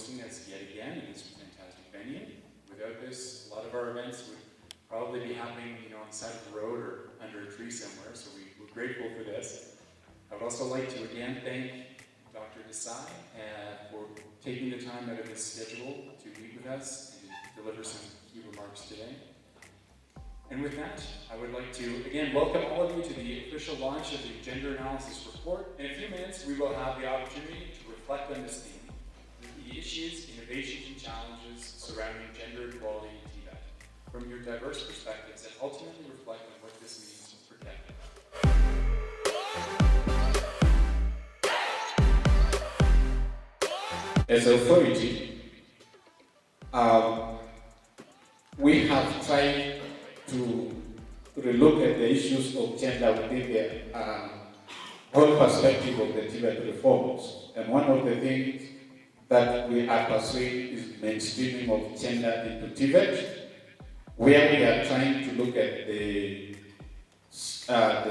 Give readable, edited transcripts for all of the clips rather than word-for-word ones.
hosting us yet again in this fantastic venue. Without this, a lot of our events would probably be happening, on the side of the road or under a tree somewhere, so we're grateful for this. I would also like to again thank Dr. Desai for taking the time out of his schedule to meet with us and to deliver some key remarks today. And with that, I would like to again welcome all of you to the official launch of the Gender Analysis Report. In a few minutes, we will have the opportunity to reflect on this theme, the issues, innovations, and challenges surrounding gender equality in TVET, from your diverse perspectives that ultimately reflect on what this means for KEFEP. As an authority, we have tried to relook at the issues of gender within the whole perspective of the TVET reforms. And one of the things that we are pursuing is mainstreaming of gender into TVET, where we are trying to look at the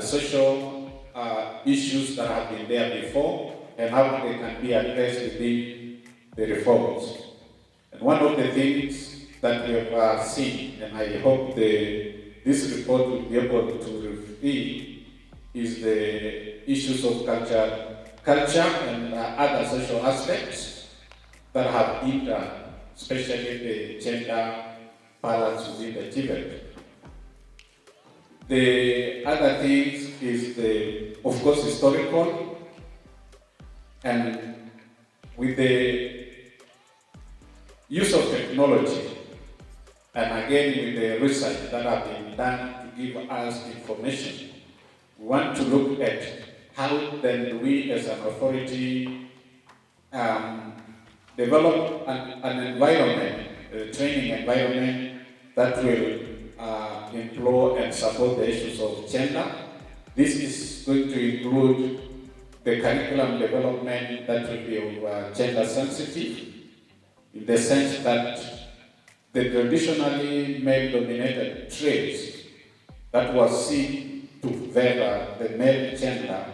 social issues that have been there before and how they can be addressed within the reforms. And one of the things that we have seen, and I hope this report will be able to reveal, is the issues of culture and other social aspects that have hindered, especially the gender balance within the TVET. The other things is of course, historical, and with the use of technology, and again with the research that have been done to give us information, we want to look at how then we as an authority develop an environment, a training environment that will employ and support the issues of gender. This is going to include the curriculum development that will be gender sensitive, in the sense that the traditionally male-dominated traits that was seen to favor the male gender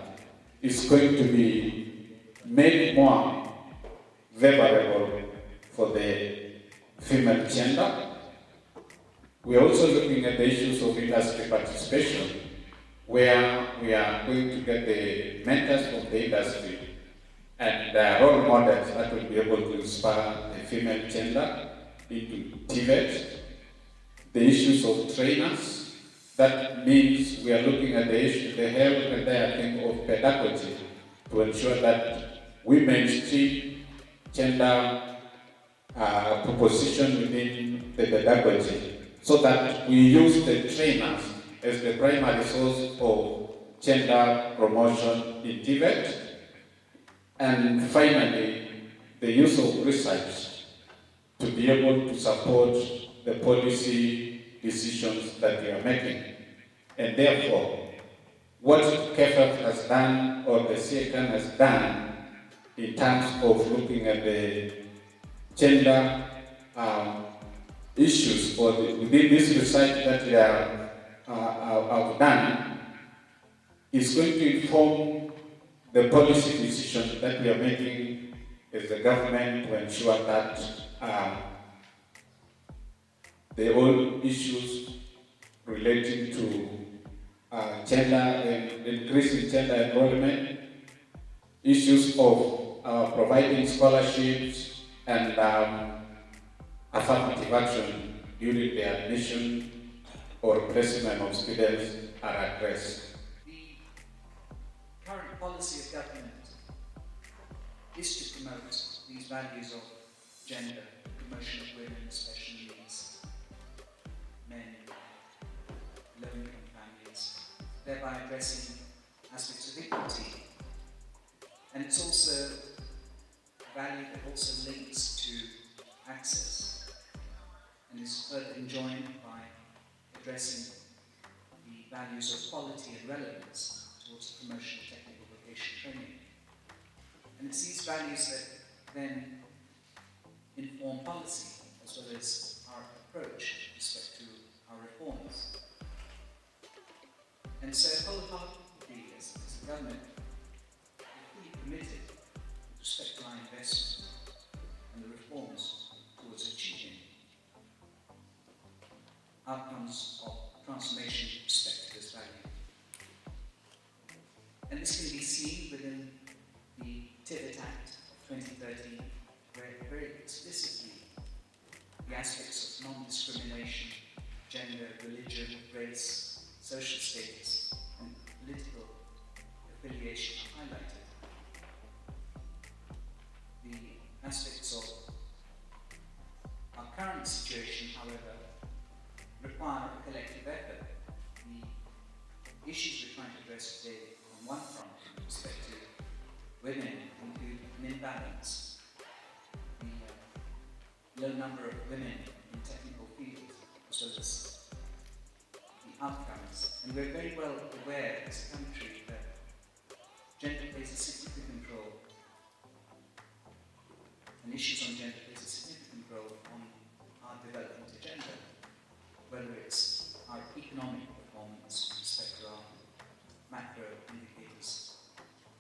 is going to be made more favorable for the female gender. We are also looking at the issues of industry participation, where we are going to get the mentors of the industry and role models that will be able to inspire the female gender into TVET. The issues of trainers, that means we are looking at the issue, the health and the thing of pedagogy, to ensure that we mainstream gender proposition within the pedagogy, so that we use the trainers as the primary source of gender promotion in TVET. And finally, the use of research to be able to support the policy decisions that we are making. And therefore, what KEFEP has done, or the CECAN has done, in terms of looking at the gender issues, or within this research that we have done, is going to inform the policy decision that we are making as the government to ensure that the whole issues relating to gender and increasing gender enrollment, issues of providing scholarships and affirmative action during the admission or placement of students are addressed. The current policy of government is to promote these values of gender, promotion of women, special needs, men, low-income families, thereby addressing aspects of equity. And it's also a value that also links to access and is further enjoined by addressing the values of quality and relevance towards the promotion of technical vocational training. And it's these values that then inform policy as well as our approach with respect to our reforms. And so wholeheartedly, as a government, we're fully committed with respect to our investment and the reform outcomes of transformation perspective as value. And this can be seen within the TIVET Act of 2013, where very explicitly the aspects of non-discrimination, gender, religion, race, social status, and political affiliation are highlighted. The aspects of our current situation, however, require a collective effort. The issues we're trying to address today, on one front, with respect to women, include an imbalance, the low number of women in technical fields, as well as the outcomes. And we're very well aware as a country that gender plays a significant role, and issues on gender plays a significant role on our development agenda, whether it's our economic performance with respect to our macro indicators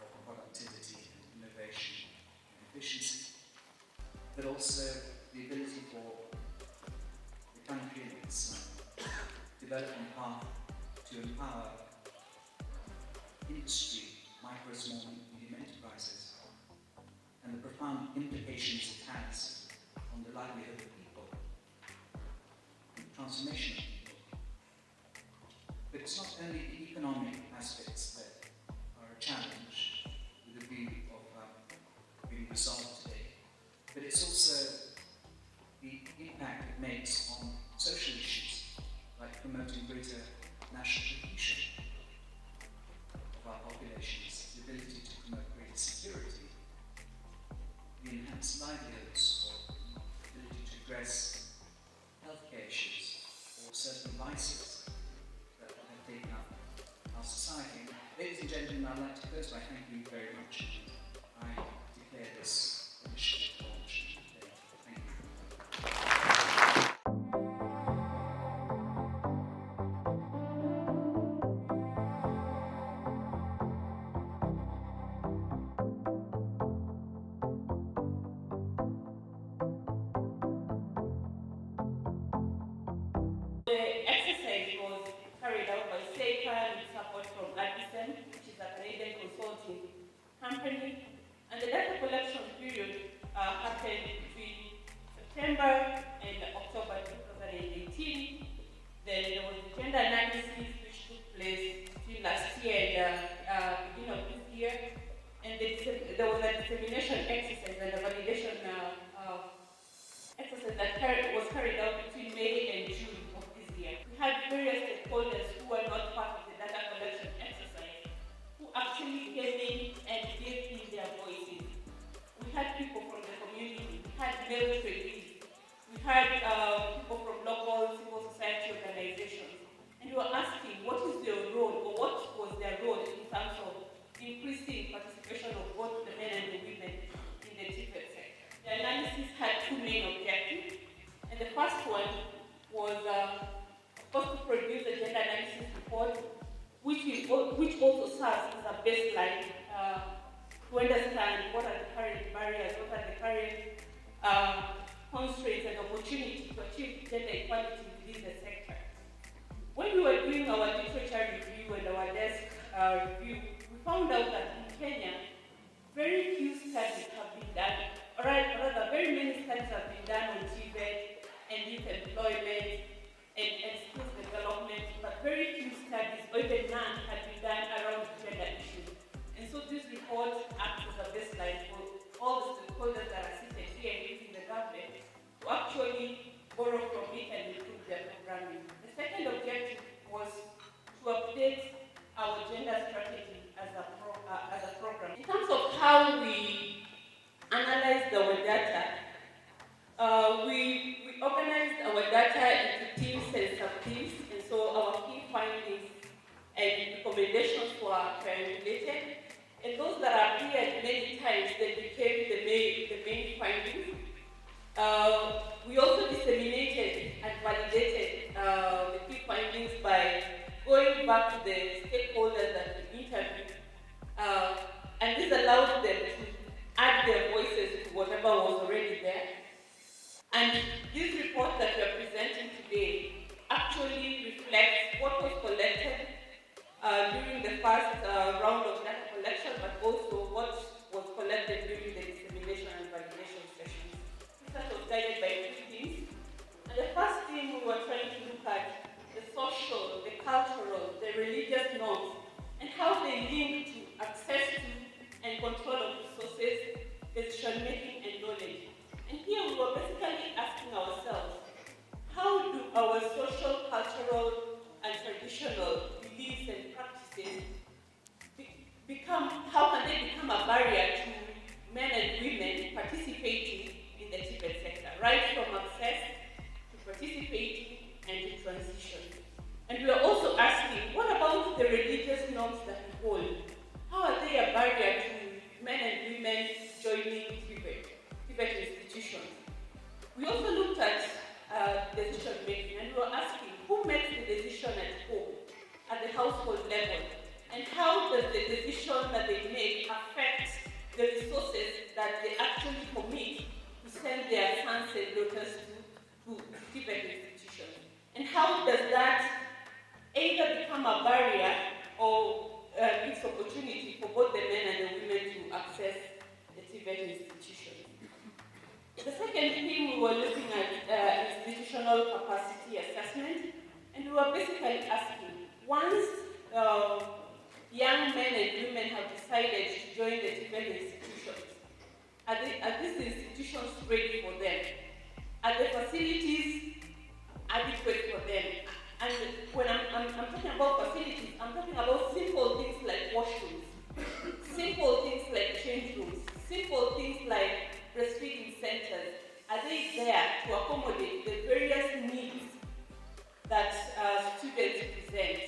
of productivity, innovation, and efficiency, but also the ability for the country and its development path to empower industry, micro, small, and medium enterprises, and the profound implications it has on the livelihood of people, and the transformation of people. But it's not only the economic aspects that are a challenge with a view of being resolved today, but it's also the impact it makes on social issues, like promoting greater national cohesion of our populations, the ability to promote greater security, the enhanced livelihoods, or the ability to address healthcare issues or certain vices that have taken up our society. Ladies and gentlemen, I'd like to close by thanking you very much. I declare this initiative launched today. Thank you. The exercise was carried out by SECA with support from Addison, which is a Canadian consulting company, and the data collection period happened between September and October 2018. Then there was the gender analysis which took place between last year and beginning of this year, and there was a dissemination exercise and a validation exercise that was carried out between May and June of this year. We had various stakeholders who were not part of the data collection exercise, who actually came in and gave in their voices. We had people from the community, we had male trainees, we had people from local civil society organizations, and we were asking what is their role, or what was their role in terms of increasing participation of both the men and the women in the TVET sector. The analysis had two main objectives, and the first one was, of course, to produce a gender analysis report, which also serves as a baseline to understand what are the current barriers, what are the current constraints and opportunities to achieve gender equality within the sector. When we were doing our literature review and our desk review, we found out that in Kenya, very few studies have been done, or rather, very many studies have been done on TVET and youth employment and skills development, but very few studies, or even none, had been done around gender issues. And so this report acts as a baseline for all the stakeholders that are seated here, including the government, to actually borrow from it and improve their programming. The second objective was to update our gender strategy as a program. In terms of how we analyzed our data, we organized our data into teams and sub-teams, and so our key findings and recommendations were triangulated, and those that appeared many times, they became the main findings. We also disseminated and validated the key findings by going back to the stakeholders that we interviewed, and this allowed them to add their voices to whatever was already there. And this report that we are presenting today actually actually reflects what was collected during the first round of data collection, but also what was collected during the dissemination and validation sessions. Research was guided by 3 themes. And the first theme, we were trying to look at the social, the cultural, the religious norms, and how they link to access to and control of resources, decision-making, and knowledge. And here we were basically asking ourselves, how do our social, cultural, and traditional beliefs and practices how can they become a barrier to men and women participating in the Tibet sector, right from access to participating and to transition? And we are also asking, what about the religious norms that we hold? How are they a barrier to men and women joining Tibet institutions? We also looked at decision making, and we were asking, who makes the decision at home, at the household level? And how does the decision that they make affect the resources that they actually commit to send their sons and daughters to Tibet institutions? And how does that either become a barrier or gives opportunity for both the men and the women to access the Tibet institutions? The second thing we were looking at institutional capacity assessment, and we were basically asking, once young men and women have decided to join the Tibet institutions, are these institutions ready for them? Are the facilities adequate for them? And when I'm talking about facilities, I'm talking about simple things like washrooms, simple things like change rooms, simple things like breastfeeding centers. Are they there to accommodate the various needs that students present?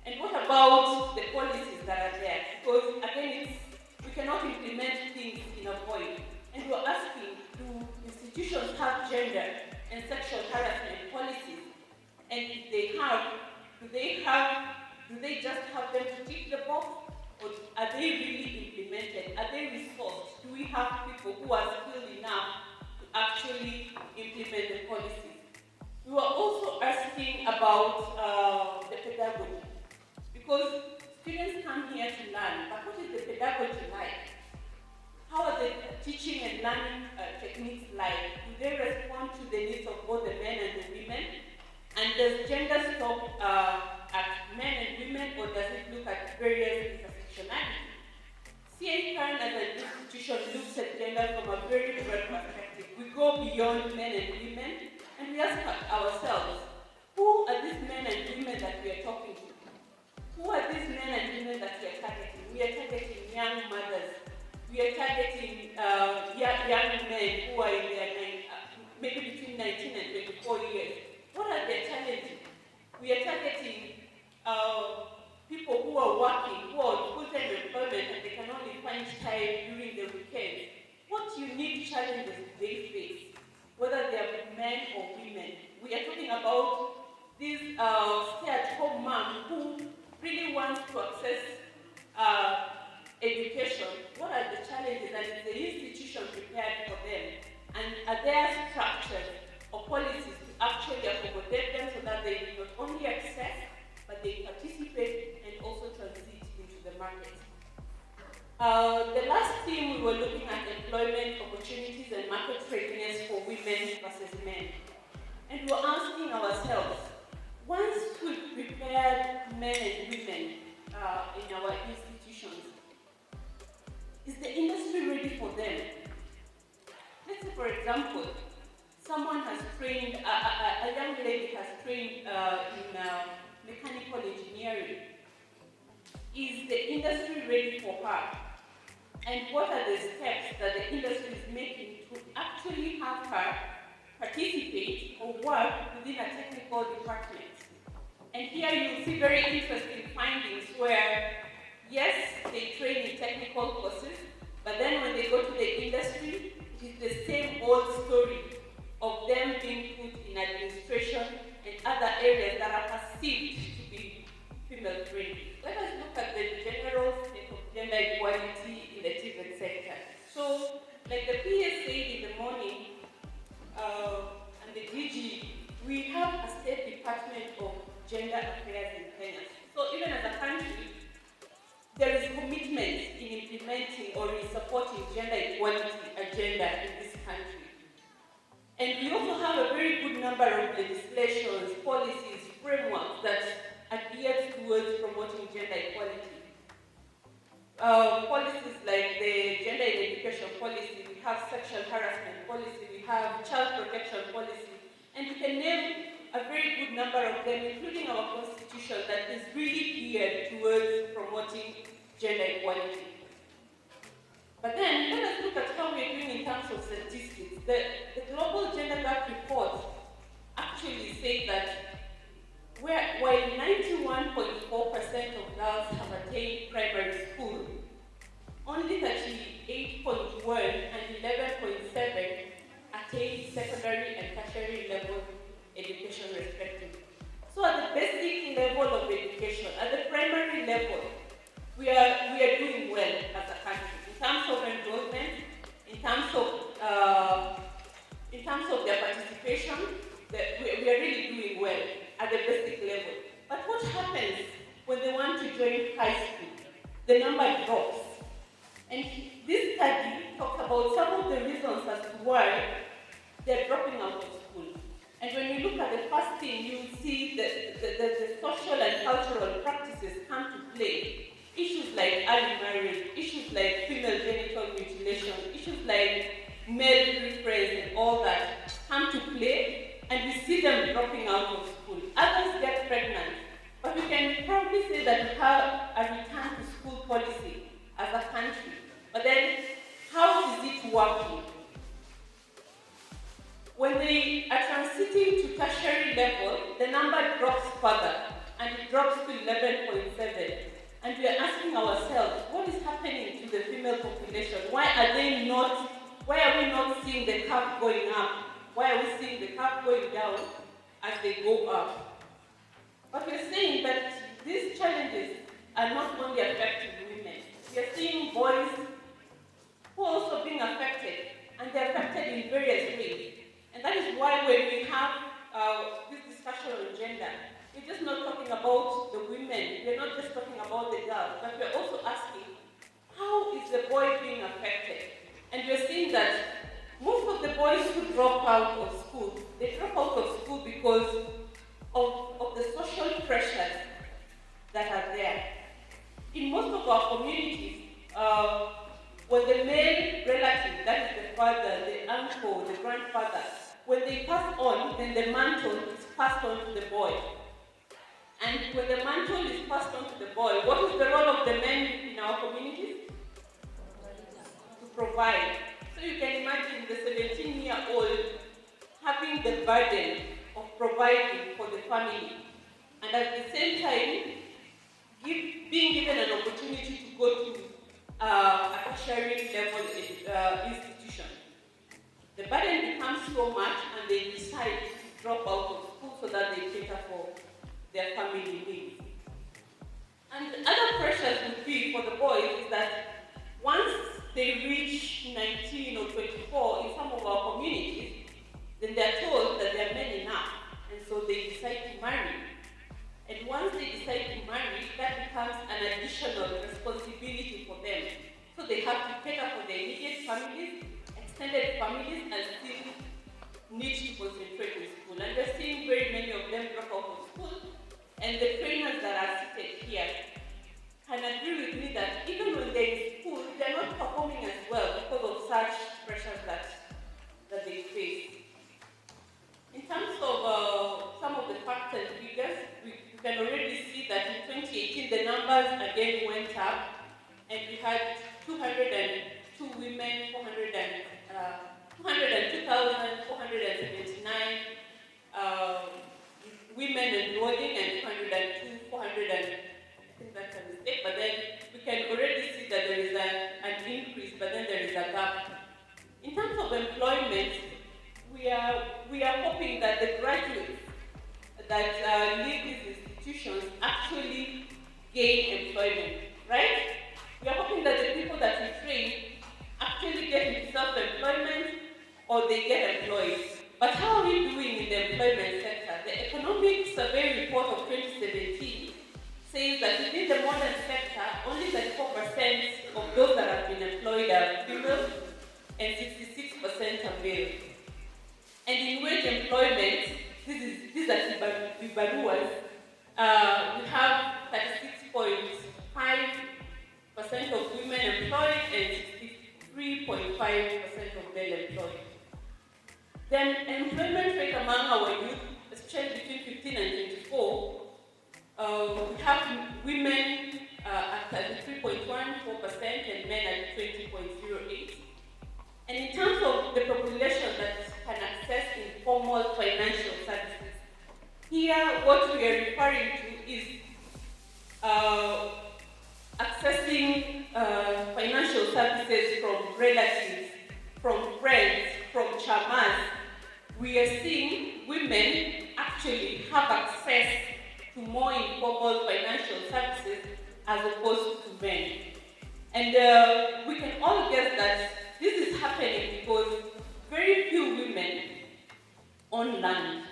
And what about the policies that are there? Because again, we cannot implement things in a void. And we're asking, do institutions have gender and sexual harassment policies? And if they have, do they just have them to tick the box? Or are they really implemented? Are they resourced? Do we have people who are skilled enough to actually implement the policies? We were also asking about the pedagogy. Because students come here to learn, but what is the pedagogy like? How are the teaching and learning techniques like? Do they respond to the needs of both the men and the women? And does gender stop at men and women, or does it look at various intersectionality? CSOs as an institution looks at gender from a very broad perspective. We go beyond men and women, and we ask ourselves, who are these men and women that we are talking to? Who are these men and women that we are targeting? We are targeting young mothers. We are targeting young men who are in their maybe between 19 and 24 years. What are their challenges? We are targeting people who are working, who are full-time employment, and they can only find time during the weekend. What unique challenges do they face, whether they are men or women? We are talking about these stay-at-home moms who really want to access education. What are the challenges, and is the institution prepared for them? And are there structures or policies to actually accommodate them so that they not only access, but they participate and also transit into the market? The last theme, we were looking at employment opportunities and market readiness for women versus men. And we were asking ourselves, once we've prepared men and women in our institutions, is the industry ready for them? Let's say, for example, someone has trained, a young lady has trained in mechanical engineering. Is the industry ready for her? And what are the steps that the industry is making to actually have her participate or work within a technical department? And here you'll see very interesting findings where, yes, they train in technical courses, but then when they go to the industry, it is the same old story of them being put in administration and other areas that are perceived to be female-friendly. Let us look at the general state of gender equality in the Tibet sector. So, like the PS said in the morning, and the DG, we have a State Department of even as a country, there is commitment in implementing or in supporting gender equality agenda in this country. And we also have a very good number of legislations, policies, frameworks that are geared towards promoting gender equality. Policies like the gender in education policy, we have sexual harassment policy, we have child protection policy, and we can name a very good number of them, including our constitution, that is really geared towards promoting gender equality. But then let us look at how we're doing in terms of statistics. The Global Gender Gap Report actually says that while 91.4% of girls have attained primary school, only 38.1 and 11.7 attained secondary and tertiary level education respectively. So at the basic level of education, at the primary level, we are doing well as a country in terms of enrollment, in terms of their participation. We are really doing well at the basic level. But what happens when they want to join high school? The number drops. And this study talks about some of the reasons as to why they're dropping out of school. And when you look at the first thing, you see the social and cultural practices come to play. Issues like early marriage, issues like female genital mutilation, issues like male preference and all that come to play, and we see them dropping out of school. Others get pregnant, but we can probably say that we have a return to school policy as a country. But then, how is it working? When they are transiting to tertiary level, the number drops further, and it drops to 11.7. And we are asking ourselves, what is happening to the female population? Why are we not seeing the curve going up? Why are we seeing the curve going down as they go up? But we're saying that these challenges are not only affecting women. We are seeing boys who are also being affected, and they're affected in various ways. And that is why when we have this discussion on gender, we're just not talking about the women, we're not just talking about the girls, but we're also asking, how is the boy being affected? And we're seeing that most of the boys who drop out of school, they drop out of school because of the social pressures that are there. In most of our communities, when the male relative, that is the father, the uncle, the grandfather, when they pass on, then the mantle is passed on to the boy. And when the mantle is passed on to the boy, what is the role of the men in our communities? To provide. So you can imagine the 17-year-old having the burden of providing for the family, and at the same time, being given an opportunity to go to a tertiary level institution. The burden becomes so much, and they decide to drop out of school so that they cater for their family needs. And other pressures would be for the boys is that once they reach 19 or 24 in some of our communities, then they're told that they're men enough, and so they decide to marry. And once they decide to marry, that becomes an additional responsibility for them. So they have to cater for their immediate families, extended families, and still need to concentrate in school. And we're seeing very many of them drop out of school. And the trainers that are seated here can agree with me that even when they're in school, they're not performing as well because of such pressures that they face. In terms of some of the facts and figures, we can already see that in 2018 the numbers again went up, and we had 202 women, 202,479 women enrolling, and 202,400, I think that's a mistake, but then we can already see that there is an increase, but then there is a gap. In terms of employment, we are hoping that the graduates that leave these institutions actually gain employment, right? We are hoping that the people that we train actually get into self-employment or they get employed. But how are we doing in the employment sector? The Economic Survey Report of 2017 says that within the modern sector, only 34% of those that have been employed are female and 66% are male. And in wage employment, these are vibaruas, we have 36.5% of women employed and 63.5% of male employed. Then employment rate among our youth, especially between 15 and 24, we have women at 33.14% and men at 20.08%. And in terms of the population that can access informal financial services, here what we are referring to is accessing financial services from relatives, from friends, from chamas. We are seeing women actually have access to more informal financial services as opposed to men. And we can all guess that this is happening because very few women own land.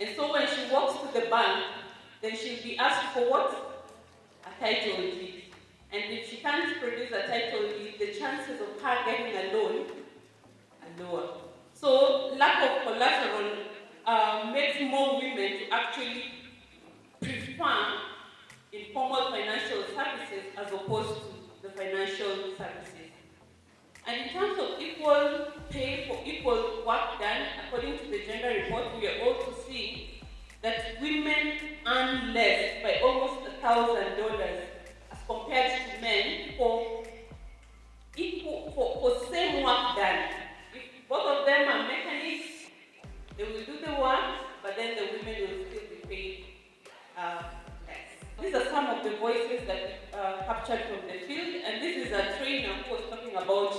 And so when she walks to the bank, then she'll be asked for what? A title deed. And if she can't produce a title deed, the chances of her getting a loan are lower. So lack of collateral makes more women to actually prefer informal financial services as opposed to the financial services. And in terms of equal pay for equal work done, according to the gender report, we are also seeing that women earn less by almost $1,000 as compared to men for same work done. If both of them are mechanics, they will do the work, but then the women will still be paid less. These are some of the voices that captured from the field, and this is a trainer who was talking about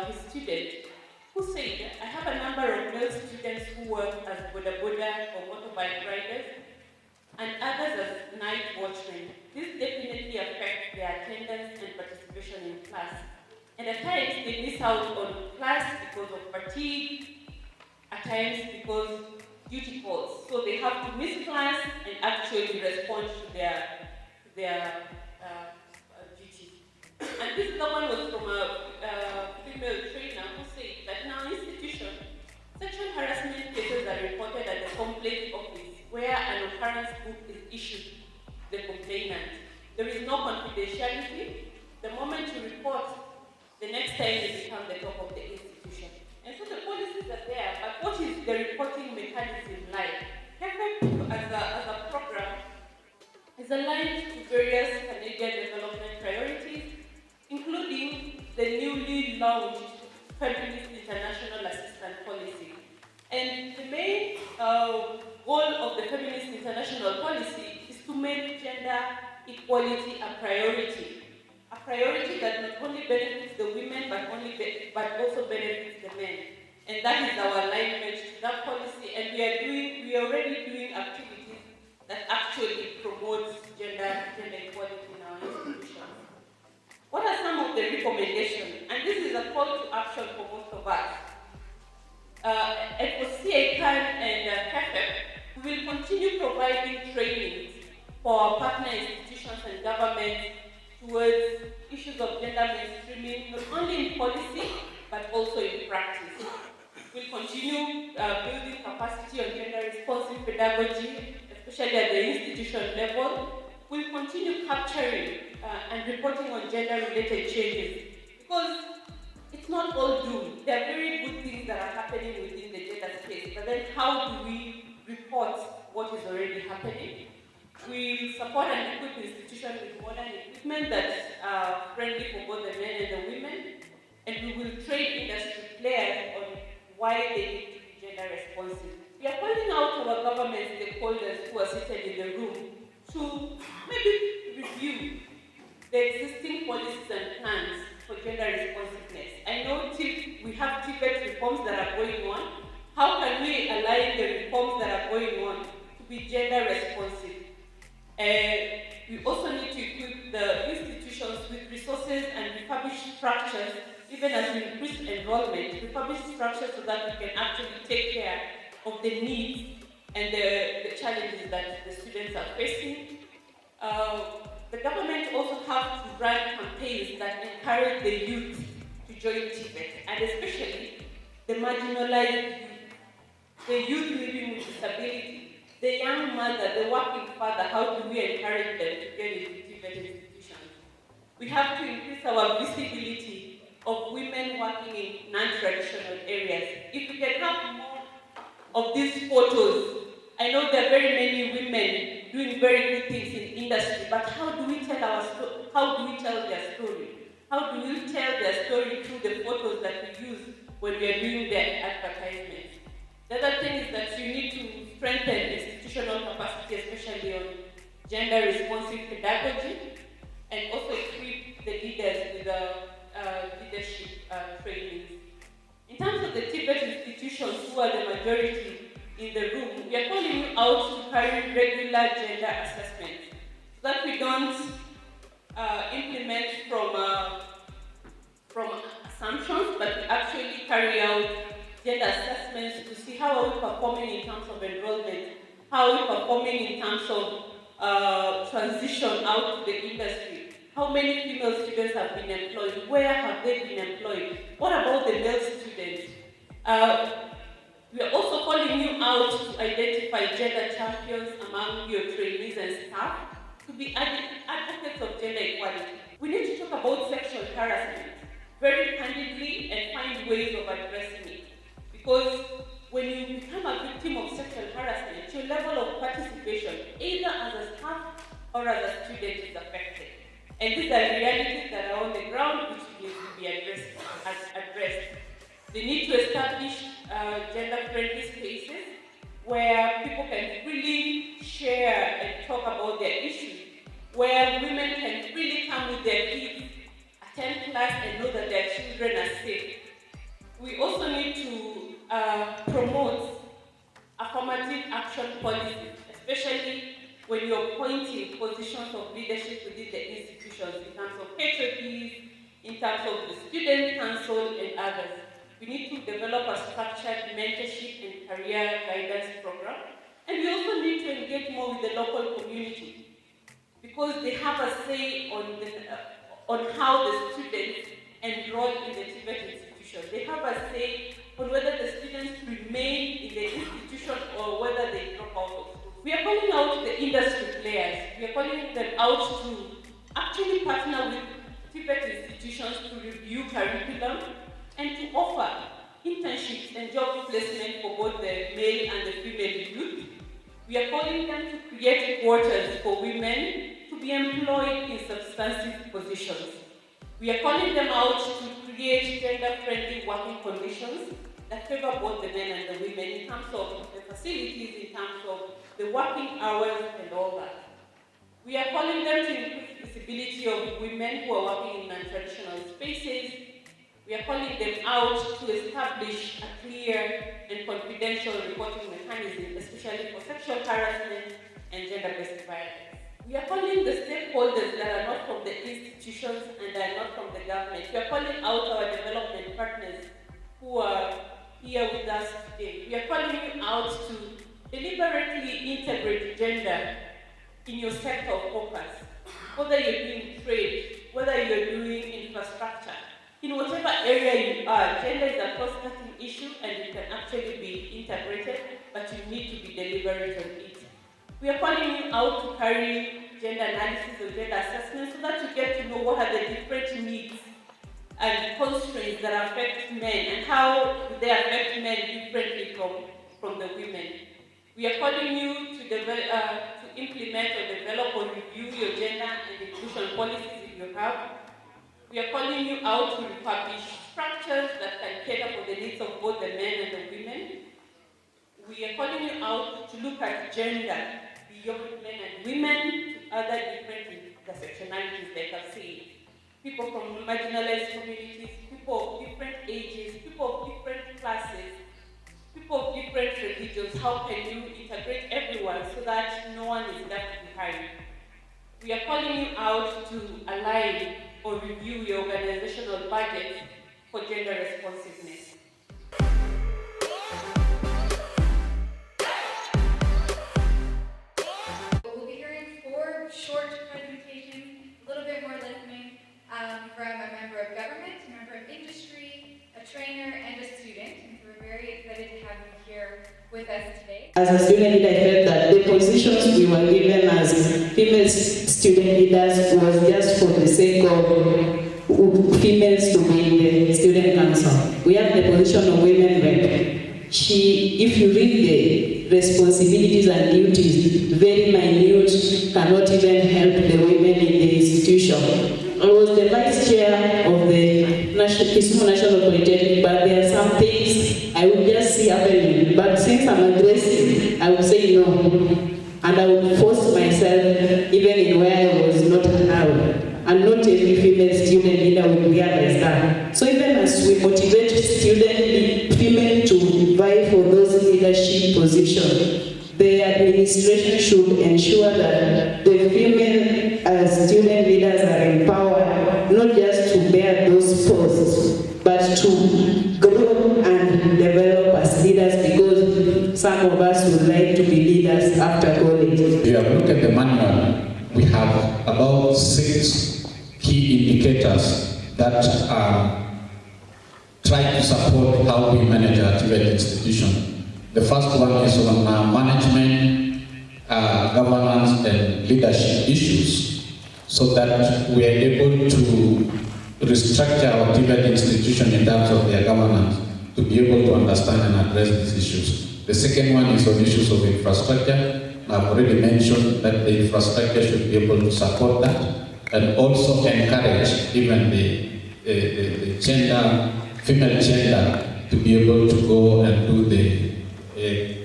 his student, who said, I have a number of male students who work as boda or motorbike riders, and others as night watchmen. This definitely affects their attendance and participation in class. And at times they miss out on class because of fatigue, at times because duty calls. So they have to miss class and actually respond to their duties. And this one was from a female trainer who said that in our institution, sexual harassment cases are reported at the complaint office where an occurrence book is issued to the complainant. There is no confidentiality. The moment you report, the next time they become the top of the institution. And so the policies are there, but what is the reporting mechanism like? KEFEP as a program is aligned to various Canadian development priorities, including the newly launched Feminist International Assistance Policy. And the main goal of the Feminist International Policy is to make gender equality a priority that not only benefits the women but also benefits the men. And that is our alignment to that policy, and we are already doing activities that actually promotes gender equality in our institutions. What are some of the recommendations? And this is a call to action for most of us. And for CACAN and KEFEP, we will continue providing trainings for our partner institutions and governments towards issues of gender mainstreaming, not only in policy, but also in practice. We'll continue building capacity on gender-responsive pedagogy, especially at the institution level. We'll continue capturing and reporting on gender-related changes, because it's not all doom. There are very good things that are happening within the gender space, but then how do we report what is already happening? We support and equip institutions with modern equipment that are friendly for both the men and the women, and we will train industry players on why they need to be gender responsive. We are calling out our government stakeholders who are seated in the room to maybe review the existing policies and plans for gender responsiveness. I know we have TVET reforms that are going on. How can we align the reforms that are going on to be gender responsive? We also need to equip the institutions with resources and refurbished structures, even as we increase enrollment, refurbished structures so that we can actually take care of the needs and the challenges that the students are facing. The government also have to run campaigns that encourage the youth to join TVET, and especially the marginalized youth, the youth living with disability, the young mother, the working father. How do we encourage them to get into TVET institutions? We have to increase our visibility of women working in non-traditional areas. If we can have more of these photos, I know there are very many women doing very good things in industry, but how do we tell our story? How do we tell their story? How do we tell their story through the photos that we use when we are doing their advertisements? The other thing is that you need to strengthen institutional capacity, especially on gender-responsive pedagogy, and also equip the leaders with leadership trainings. In terms of the TVET institutions, who are the majority in the room, we are calling you out to carry regular gender assessments so that we don't implement from assumptions, but we actually carry out gender assessments to see how are we performing in terms of enrollment, how are we performing in terms of transition out to the industry, how many female students have been employed, where have they been employed, what about the male students? We are also calling you out to identify gender champions among your trainees and staff to be advocates of gender equality. We need to talk about sexual harassment very candidly and find ways of addressing it. Because when you become a victim of sexual harassment, your level of participation, either as a staff or as a student, is affected. And these are realities that are on the ground which need to be addressed. They need to establish gender-friendly spaces where people can freely share and talk about their issues, where women can freely come with their kids, attend class and know that their children are safe. We also need to promote affirmative action policies, especially when you're appointing positions of leadership within the institutions in terms of KTTC, in terms of the student council and others. We need to develop a structured mentorship and career guidance program. And we also need to engage more with the local community because they have a say on how the students enroll in the TVET institution. They have a say on whether the students remain in the institution or whether they drop out of school. We are calling out the industry players. We are calling them out to actually partner with TVET institutions to review curriculum and to offer internships and job placement for both the male and the female youth. We are calling them to create quotas for women to be employed in substantive positions. We are calling them out to create gender-friendly working conditions that favor both the men and the women in terms of the facilities, in terms of the working hours and all that. We are calling them to increase visibility of women who are working in non-traditional spaces. We are calling them out to establish a clear and confidential reporting mechanism, especially for sexual harassment and gender-based violence. We are calling the stakeholders that are not from the institutions and are not from the government. We are calling out our development partners who are here with us today. We are calling you out to deliberately integrate gender in your sector of focus, whether you're doing trade, whether you're doing infrastructure. In whatever area you are, gender is a cross-cutting issue and it can actually be integrated, but you need to be deliberate on it. We are calling you out to carry gender analysis or gender assessment so that you get to know what are the different needs and constraints that affect men and how they affect men differently from the women. We are calling you to implement or develop or review your gender and inclusion policies if you have. We are calling you out to republish structures that can cater for the needs of both the men and the women. We are calling you out to look at gender beyond men and women to other different intersectionalities like I've said. People from marginalized communities, people of different ages, people of different classes, people of different religions. How can you integrate everyone so that no one is left behind? We are calling you out to align or review your organizational budget for gender responsiveness. We'll be hearing 4 short a trainer and a student. We're very excited to have you here with us today. As a student leader, I felt that the positions we were given as female student leaders was just for the sake of females to be in the student council. We have the position of women rep. If you read the responsibilities and duties, very minute, cannot even help the women in the institution. I was the vice chair of the National Polytechnic, but there are some things I would just see happening. But since I'm aggressive, I would say no. And I would force myself even in where I was not allowed. And not every female student leader will realize that. So even as we motivate female to vie for those leadership positions, the administration should ensure that the female student leaders are empowered not just to bear those posts, but to grow and develop as leaders, because some of us would like to be leaders after college. If you have looked at the manual, we have about 6 key indicators that try to support how we manage our TVET institution. The first one is on management, governance, and leadership issues, so that we are able to restructure our TVET institution in terms of their governance to be able to understand and address these issues. The second one is on issues of infrastructure. I've already mentioned that the infrastructure should be able to support that, and also encourage even the female gender to be able to go and do the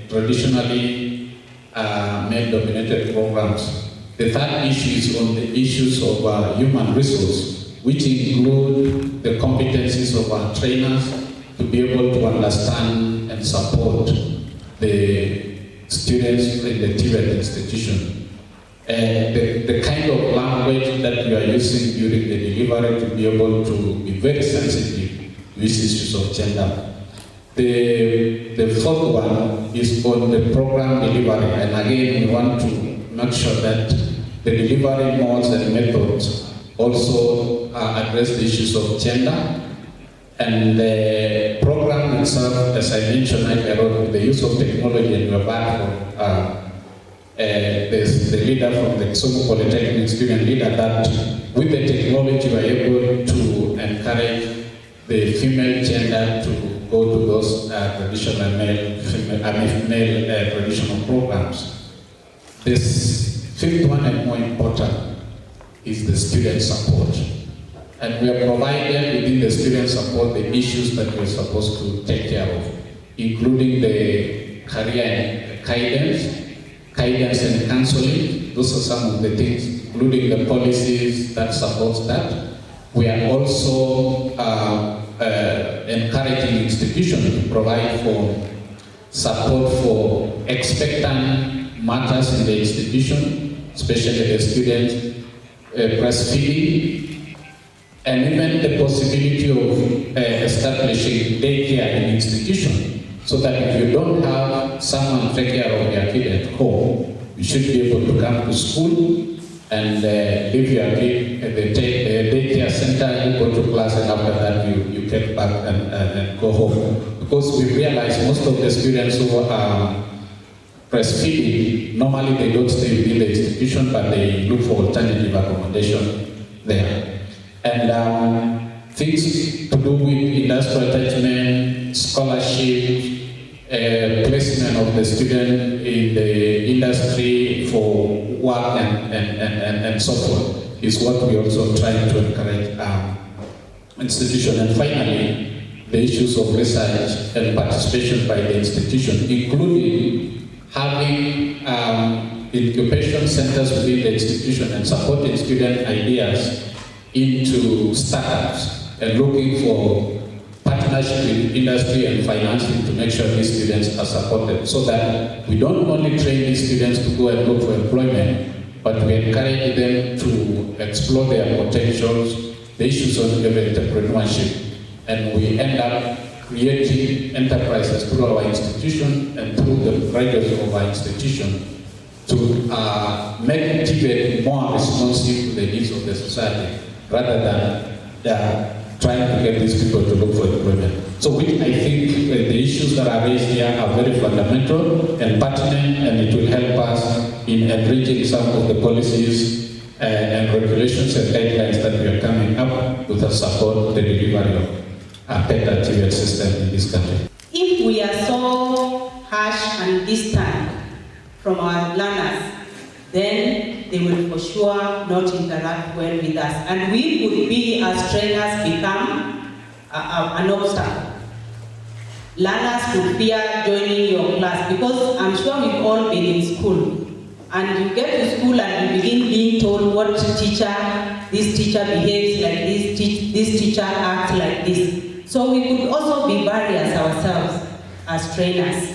traditionally male-dominated programs. The third issue is on the issues of human resource, which include the competencies of our trainers to be able to understand and support the students in the TVET institution. The kind of language that you are using during the delivery to be able to be very sensitive to issues of gender. The fourth one is on the program delivery, and again we want to make sure that the delivery modes and methods also address the issues of gender. And the program itself, as I mentioned earlier on, the use of technology, and we're back from the leader from the Kisumu Polytechnic student leader, that with the technology we are able to encourage the female gender to go to those traditional male traditional programs. This fifth one, and more important, is the student support. And we have provided within the student support the issues that we're supposed to take care of, including the career guidance and counseling. Those are some of the things, including the policies that supports that. We are also encouraging institutions to provide for support for expectant matters in the institution, especially the students breastfeeding, and even the possibility of establishing daycare in institution, so that if you don't have someone take care of your kid at home, you should be able to come to school and leave your kid at the daycare center, you go to class, and after that you get back and go home. Because we realize most of the students who are breastfeeding, normally they don't stay within the institution, but they look for alternative accommodation there. And things to do with industrial attachment, scholarship, placement of the student in the industry for work and so forth is what we also try to encourage institution. And finally, the issues of research and participation by the institution, including having incubation centers within the institution and supporting student ideas into startups and looking for partnership with industry and financing to make sure these students are supported, so that we don't only train these students to go and look for employment, but we encourage them to explore their potentials, the issues of entrepreneurship, and we end up creating enterprises through our institution and through the graduates of our institution to make TVET more responsive to the needs of the society, rather than trying to get these people to look for employment. So which I think the issues that are raised here are very fundamental and pertinent, and it will help us in enriching some of the policies and regulations and guidelines that we are coming up with to support the delivery of a better TVET system in this country. If we are so harsh and distant from our learners, then they will for sure not interact well with us. And we would be, as trainers, become an obstacle. Learners would fear joining your class, because I'm sure we've all been in school. And you get to school and you begin being told what this teacher behaves like this teacher acts like this. So we could also be barriers ourselves as trainers.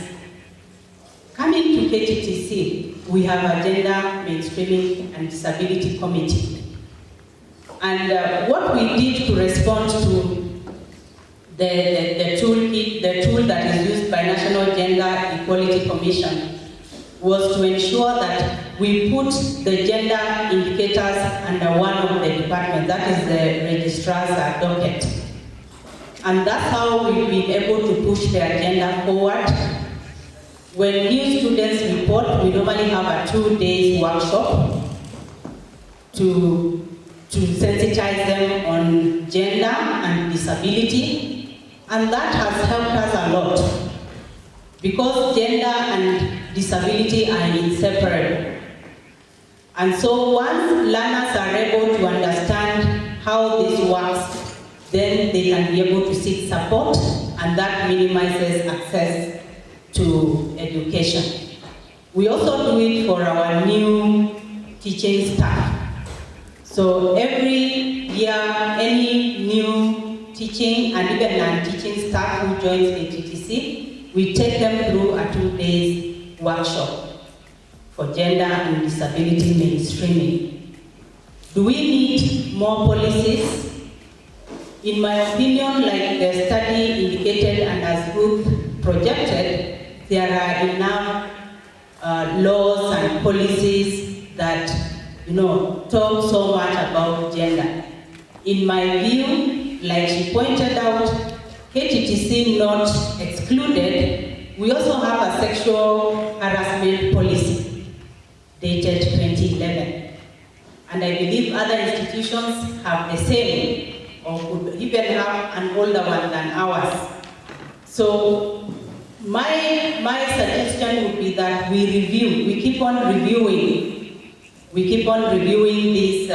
Coming to KTTC, we have a gender mainstreaming and disability committee. And what we did to respond to the tool that is used by National Gender Equality Commission was to ensure that we put the gender indicators under one of the departments, that is the registrar's docket. And that's how we've been able to push the agenda forward. When new students report, we normally have a 2-day workshop to sensitize them on gender and disability, and that has helped us a lot, because gender and disability are inseparable. And so once learners are able to understand how this works, then they can be able to seek support, and that minimizes access to education. We also do it for our new teaching staff. So every year, any new teaching and even non-teaching staff who joins KTTC, we take them through a 2-day workshop for gender and disability mainstreaming. Do we need more policies? In my opinion, like the study indicated and as Ruth projected, there are enough laws and policies that talk so much about gender. In my view, like she pointed out, KTTC not excluded, we also have a sexual harassment policy dated 2011. And I believe other institutions have the same, or could even have an older one than ours. So my suggestion would be that we keep on reviewing these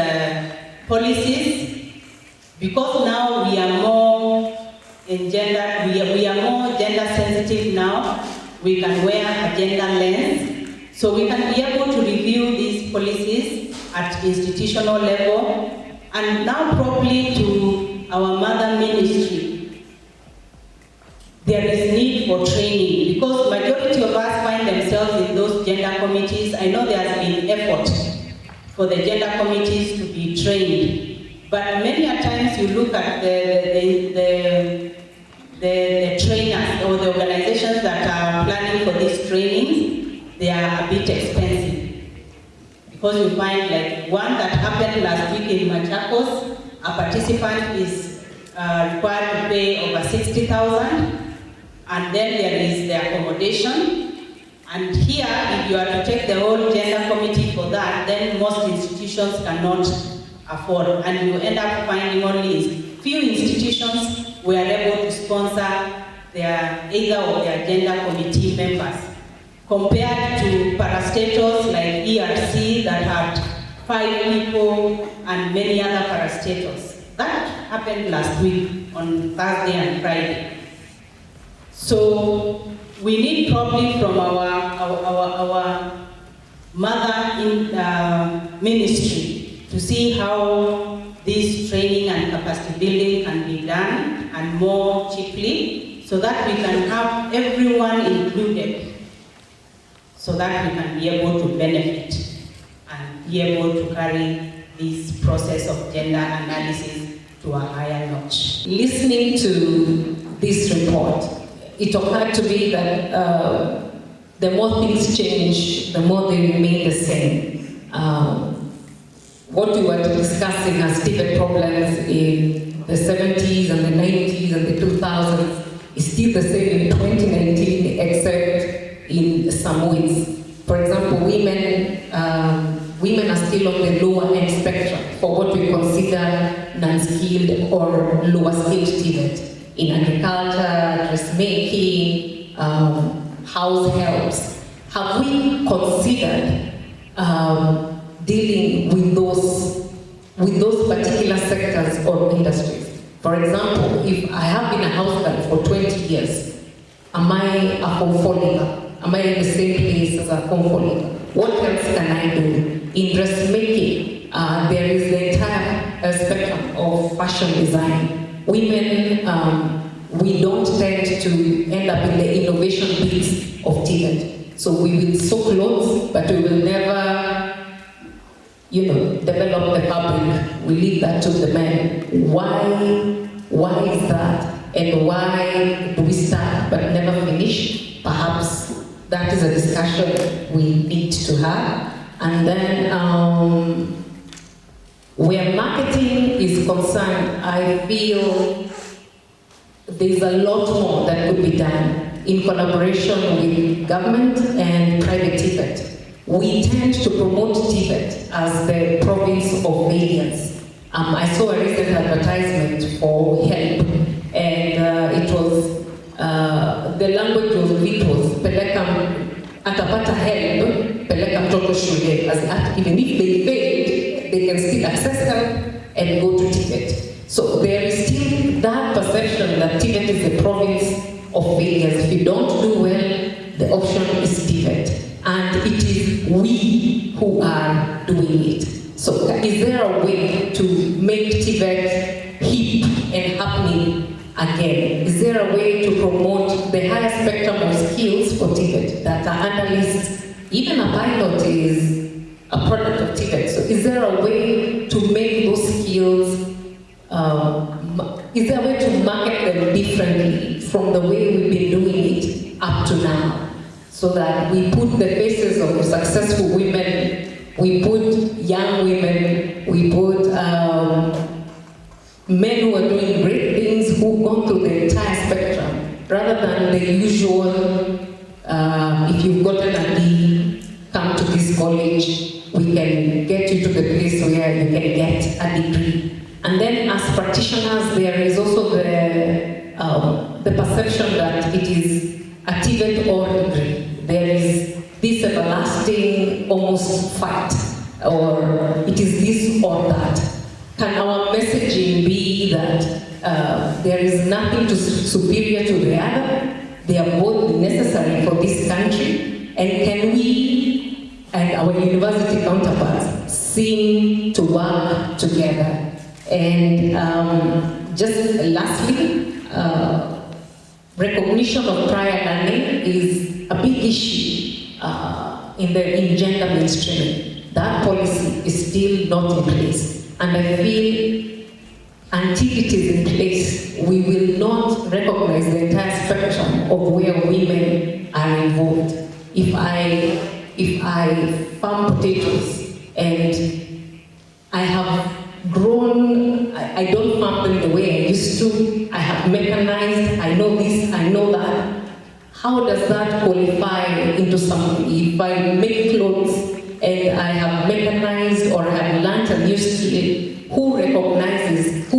policies, because now we are more we are more gender sensitive now. We can wear a gender lens, so we can be able to review these policies at institutional level. And now probably to our mother ministry, there is need for training, because majority of us find themselves in those gender committees. I know there has been effort for the gender committees to be trained, but many a times you look at the trainers or the organizations that are planning for these trainings, they are a bit expensive. Because you find like one that happened last week in Machakos, a participant is required to pay over 60,000, and then there is the accommodation. And here, if you are to take the whole gender committee for that, then most institutions cannot afford, and you end up finding only few institutions were able to sponsor either of their gender committee members, compared to parastatals like ERC that had 5 people and many other parastatals. That happened last week on Thursday and Friday. So we need probably from our mother in ministry to see how this training and capacity building can be done, and more cheaply, so that we can have everyone included, so that we can be able to benefit and be able to carry this process of gender analysis to a higher notch. Listening to this report, it occurred to me that the more things change, the more they remain the same. What we were discussing as TVET problems in the 70s and the 90s and the 2000s is still the same in 2019, except in some ways. For example, women are still on the lower end spectrum for what we consider non-skilled or lower skilled TVET in agriculture, dressmaking, house helps. Have we considered dealing with those particular sectors or industries? For example, if I have been a housegirl for 20 years, am I a home folliger? Am I in the same place as a home folliger? What else can I do? In dressmaking, there is the entire spectrum of fashion design. Women, we don't tend to end up in the innovation bits of TVET. So we will sew clothes, but we will never, develop the fabric. We leave that to the men. Why is that? And why do we start but never finish? Perhaps that is a discussion we need to have. And then, where marketing is concerned, I feel there's a lot more that could be done in collaboration with government and private TVET. We tend to promote TVET as the province of failures. I saw a recent advertisement for help, and it was, the language was peleka atapata help, peleka mtoto shule, as even if they failed, they can still access help and go to TVET. So there is still that perception that TVET is the province of failures. If you don't do well, the option is TVET. And it is we who are doing it. So is there a way to make TVET hip and happening again? Is there a way to promote the higher spectrum of skills for TVET that are analysts? Even a pilot is a product of TVET. So is there a way to make those skills, is there a way to market them differently from the way we've been doing it up to now? So that we put the faces of successful women, we put young women, we put men who are doing great things, who've gone through the entire spectrum, rather than the usual, if you've gotten a D, come to this college, we can get you to the place where you can get a degree. And then as practitioners, there is also the perception that it is a TVET or degree. There is this everlasting almost fight, or it is this or that. Can our messaging be that there is nothing superior to the other? They are both necessary for this country. And can we and our university counterparts seem to work together? And just lastly, recognition of prior learning is a big issue in gender mainstreaming. That policy is still not in place. And I feel until it is in place, we will not recognize the entire spectrum of where women are involved. If I farm potatoes and I have grown, I don't farm them the way I used to, I have mechanized, I know this, I know that. How does that qualify into something? If I make clothes and I have mechanized or I have learned a new skill, who recognizes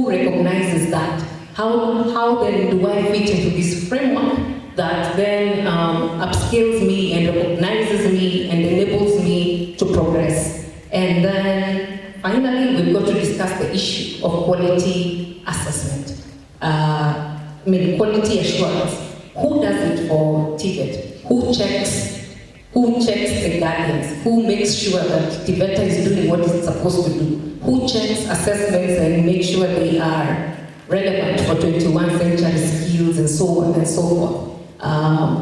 that? How then do I fit into this framework that then upscales me and recognizes me and enables me to progress? And then finally, we've got to discuss the issue of quality assessment. Quality assurance. Who does it for TVET? Who checks the guardians? Who makes sure that TVET is doing what it's supposed to do? Who checks assessments and makes sure they are relevant for 21st century skills and so on and so forth?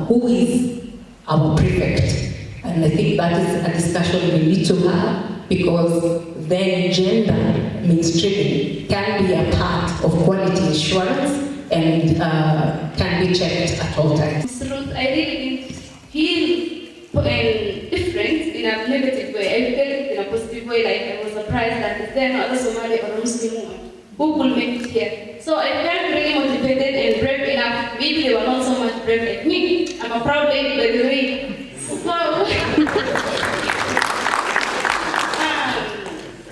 Who is our prefect? And I think that is a discussion we need to have, because then gender mainstreaming can be a part of quality assurance and can be checked at all times. I really didn't feel different in a negative way. I felt it in a positive way, like I was surprised that is there no other Somali or Muslim woman who could make it here. So I felt really motivated and brave enough. Maybe they were not so much brave like me. I'm a proud lady, by the way. So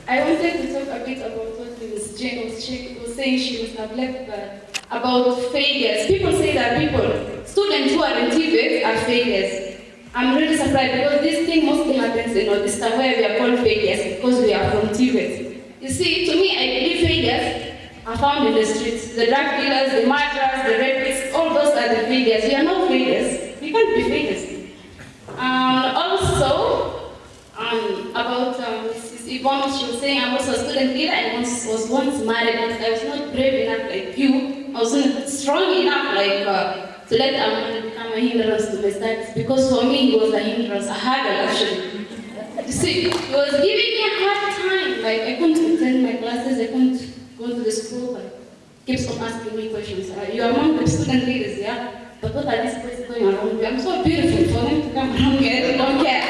I wanted to talk a bit about what Ms. Jane was saying. She must have left, but about failures. People say that students who are in TVET are failures. I'm really surprised because this thing mostly happens in Odisha where we are called failures because we are from TVET. You see, to me, I believe failures are found in the streets. The drug dealers, the murderers, the rapists, all those are the failures. We are not failures. We can't be failures. Also, about Mrs. Yvonne, she was saying I was a student leader and was once married. I was not brave enough like you. I wasn't strong enough like to let a man become a hindrance to my studies. Because for me, he was a hindrance, a hurdle actually. You see, he was giving me a hard time. Like I couldn't attend my classes, I couldn't go to the school. He keeps on asking me questions. You are among the student leaders, yeah? But what are these boys going around me? I'm so beautiful for them to come around me. I don't care.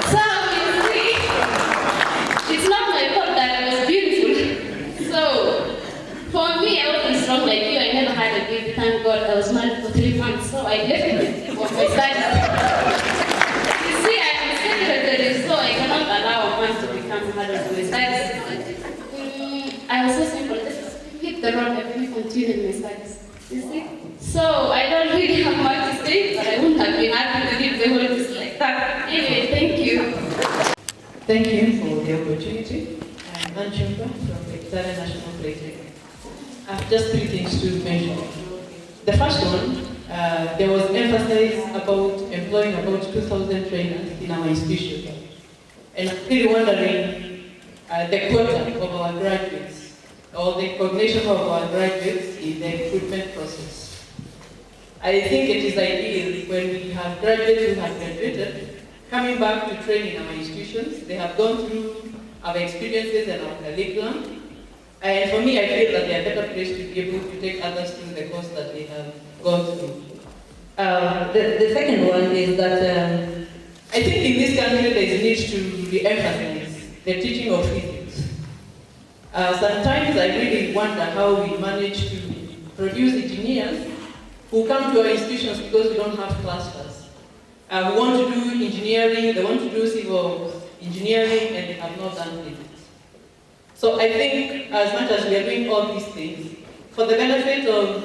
So, you see, it's not my fault that I was beautiful. So, for me, I wasn't strong like you. I never had a baby. Thank God. I was married for 3 months, so I left for my studies. You see, I am secretary, so I cannot allow a man to become a mother for my studies. I was so simple. Just hit the road and let me continue my studies. You see? So I don't really have much to say, but I wouldn't have been happy to leave the whole list like that. Anyway, thank you. Thank you for the opportunity. I'm Anne Chumba from the Kenyan National Polytechnic. I have just 3 things to mention. The first one, there was emphasis about employing about 2,000 trainers in our institution. And I'm really wondering the quota of our graduates or the recognition of our graduates in the recruitment process. I think it is ideal when we have graduates who have graduated, coming back to train in our institutions. They have gone through our experiences and our curriculum. And for me, I feel that they are better placed to be able to take others through the course that they have gone through. The second one is that I think in this country there is a need to re-emphasize the teaching of physics. Sometimes I really wonder how we manage to produce engineers who come to our institutions because we don't have clusters. We want to do engineering, they want to do civil engineering, and they have not done physics. So I think as much as we are doing all these things, for the benefit of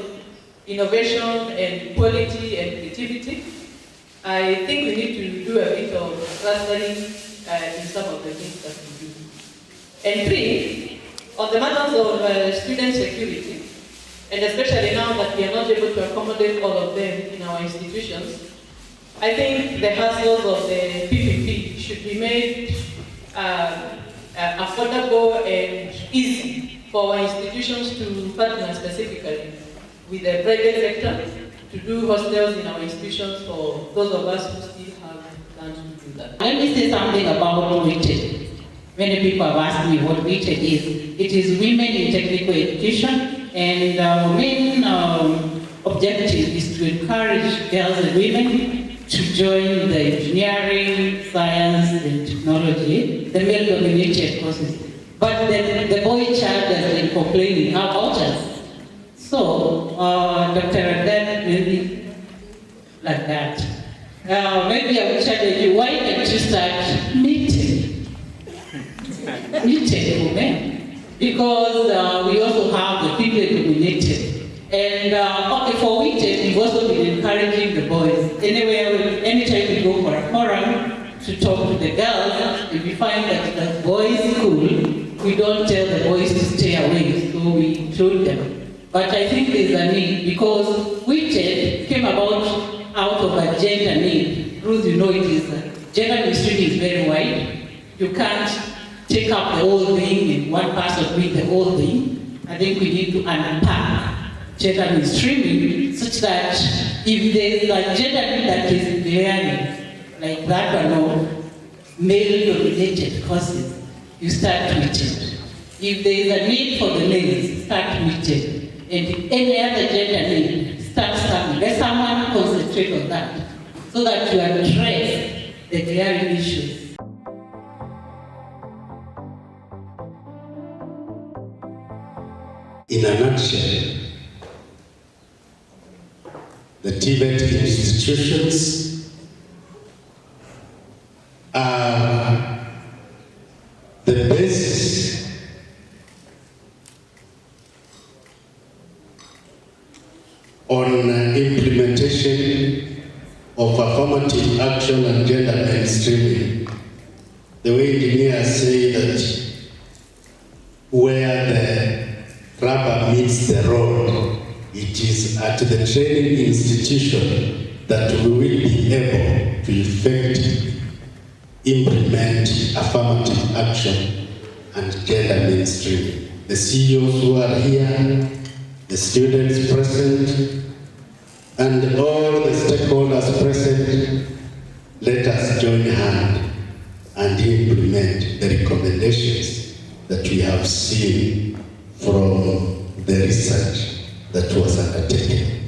innovation and quality and creativity, I think we need to do a bit of clustering in some of the things that we do. And 3, on the matters of student security, and especially now that we are not able to accommodate all of them in our institutions, I think the hassles of the PPP should be made affordable and easy for our institutions to partner specifically with the private sector to do hostels in our institutions for those of us who still have plans to do that. Let me say something about WITED. Many people have asked me what WITED is. It is Women in Technical Education, and our main objective is to encourage girls and women to join the engineering, science, and technology, the male-dominated courses. But the boy child has been complaining about us. So, Dr. Aden, maybe like that. Maybe I will challenge you, why don't you start meeting for men? Because we also have the female-dominated. And okay, for WITED, we've also been encouraging the boys. Anywhere, anytime we go for a forum to talk to the girls, if we find that the boys' school, we don't tell the boys to stay away, so we include them. But I think there's a need, because WITED came about out of a gender need. Ruth, you know it is, gender mainstream is very wide. You can't take up the whole thing and one person doing the whole thing. I think we need to unpack gender mainstreaming such that if there is a gender need that is glaring, like that one or male-dominated courses, you start WITED. If there is a need for the males, start WITED. And if any other gender need, start something. Let someone concentrate on that so that you address the glaring issues. In a nutshell, the TVET institutions are the basis on implementation of affirmative action and gender mainstreaming. The way engineers say that where the rubber meets the road, it is at the training institution that we will be able to effectively implement affirmative action and gender mainstreaming. The CEOs who are here, the students present, and all the stakeholders present, let us join hands and implement the recommendations that we have seen from the research that was undertaken.